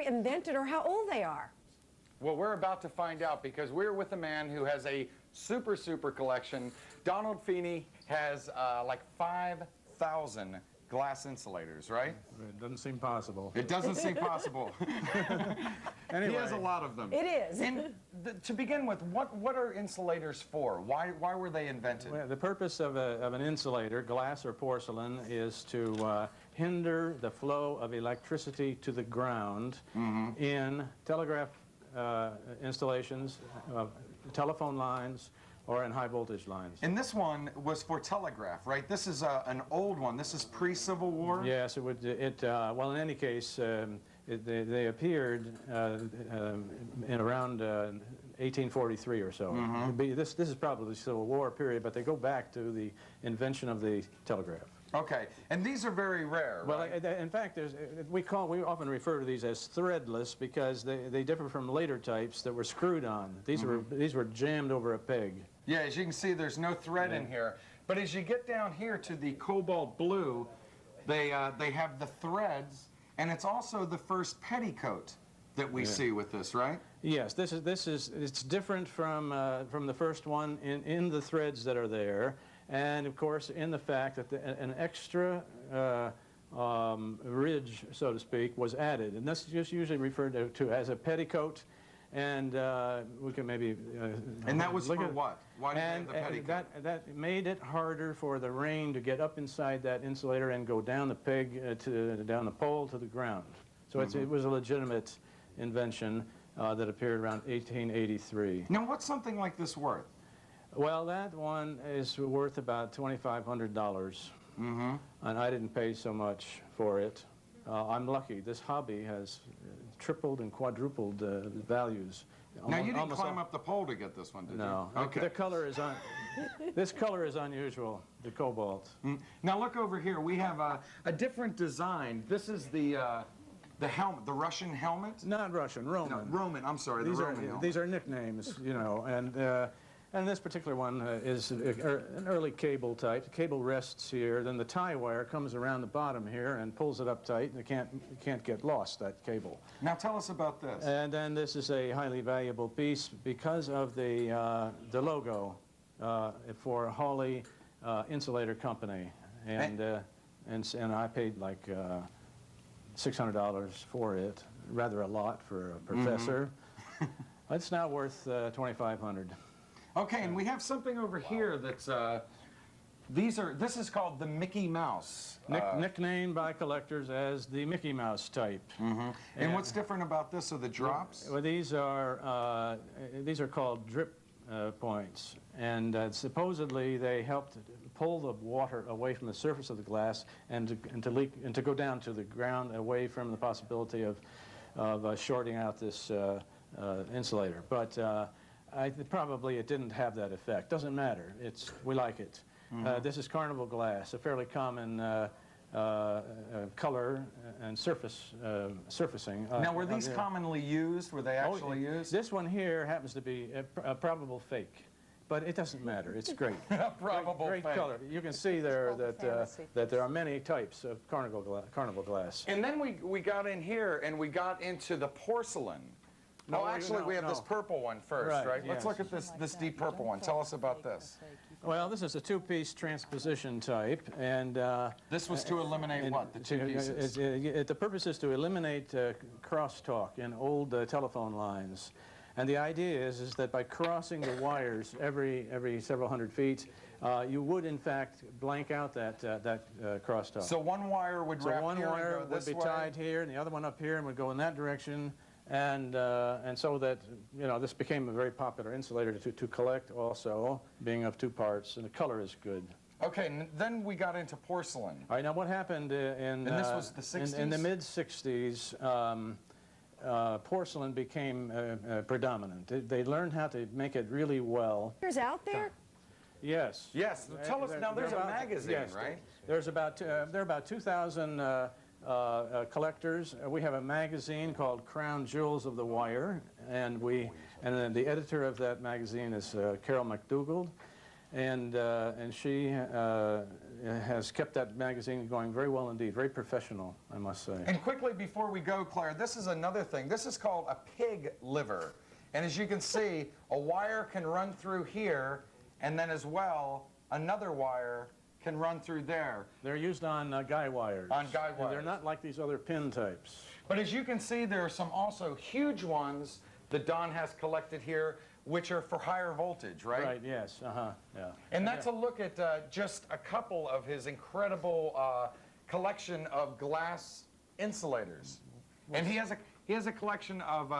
actually invented or how old they are. Well, we're about to find out because we're with a man who has a super collection. Donald Fiene has like 5,000 glass insulators, right? It doesn't seem possible. It doesn't seem possible. Anyway. He has a lot of them. It is. And to begin with, what are insulators for? Why were they invented? Well, the purpose of an insulator, glass or porcelain, is to hinder the flow of electricity to the ground in telegraph installations, telephone lines, or in high voltage lines. And this one was for telegraph, right? This is an old one. This is pre-Civil War? Yes, it would. Well, in any case, they appeared in around 1843 or so. This is probably the Civil War period, but they go back to the invention of the telegraph. Okay, and these are very rare, Well, right? in fact, we often refer to these as threadless because they differ from later types that were screwed on. These were jammed over a peg. Yeah, as you can see, there's no thread in here. But as you get down here to the cobalt blue, they have the threads, and it's also the first petticoat that we see with this, right? Yes, it's different from the first one in the threads that are there. And of course, in the fact that an extra ridge, so to speak, was added, and that's just usually referred to as a petticoat. And we can maybe. And that was for what? Why did they have the petticoat? That made it harder for the rain to get up inside that insulator and go down the peg down the pole to the ground. So it was a legitimate invention that appeared around 1883. Now, what's something like this worth? Well, that one is worth about $2,500, and I didn't pay so much for it. I'm lucky. This hobby has tripled and quadrupled values. Now, you didn't climb up the pole to get this one, did you? No. Okay. The color is this color is unusual, the cobalt. Now, look over here. We have a different design. This is the helmet, the Russian helmet? Not Russian, Roman. No, Roman. I'm sorry, the Roman helmet. These are nicknames, you know, and this particular one is an early cable type. The cable rests here, then the tie wire comes around the bottom here and pulls it up tight, and it can't get lost, that cable. Now tell us about this. And then this is a highly valuable piece because of the logo for Hawley Insulator Company, and I paid like $600 for it, rather a lot for a professor. It's now worth $2,500. Okay, and we have something over here that's, this is called the Mickey Mouse. Nicknamed by collectors as the Mickey Mouse type. And what's different about this are the drops? Well, these are called drip points, and supposedly they helped pull the water away from the surface of the glass and to go down to the ground away from the possibility of shorting out this insulator. But probably it didn't have that effect. Doesn't matter. We like it. This is carnival glass, a fairly common color and surfacing. Now, were these commonly used? Were they actually used? This one here happens to be a probable fake, but it doesn't matter. It's great. Probable great fake. color. You can see there that there are many types of carnival glass. And then we got in here and we got into the porcelain. No, actually, we have this purple one first, right? Let's look at this deep purple one. Tell us about this. Well, this is a two-piece transposition type, and this was to eliminate what? The two pieces. The purpose is to eliminate crosstalk in old telephone lines, and the idea is that by crossing the wires every several hundred feet, you would in fact blank out that crosstalk. So one wire would wrap one here wire and go this would be way. tied here, and the other one up here, and would go in that direction. And so that, you know, this became a very popular insulator to collect also, being of two parts, and the color is good. Okay, and then we got into porcelain. All right, now what happened and this was the 60s? In the mid-60s, porcelain became predominant. They learned how to make it really well. Here's out there? Yes. Yes, tell us, now there's a magazine, right? There are about 2,000 collectors. We have a magazine called Crown Jewels of the Wire, and then the editor of that magazine is Carol McDougald, and she has kept that magazine going very well indeed. Very professional, I must say. And quickly before we go, Claire, this is another thing. This is called a pig liver. And as you can see, a wire can run through here, and then as well, another wire can run through there. They're used on guy wires. On guy And they're wires. not like these other pin types. But as you can see, there are some also huge ones that Don has collected here, which are for higher voltage, right? Right, yes, yeah. And that's a look at just a couple of his incredible collection of glass insulators. And he has a collection of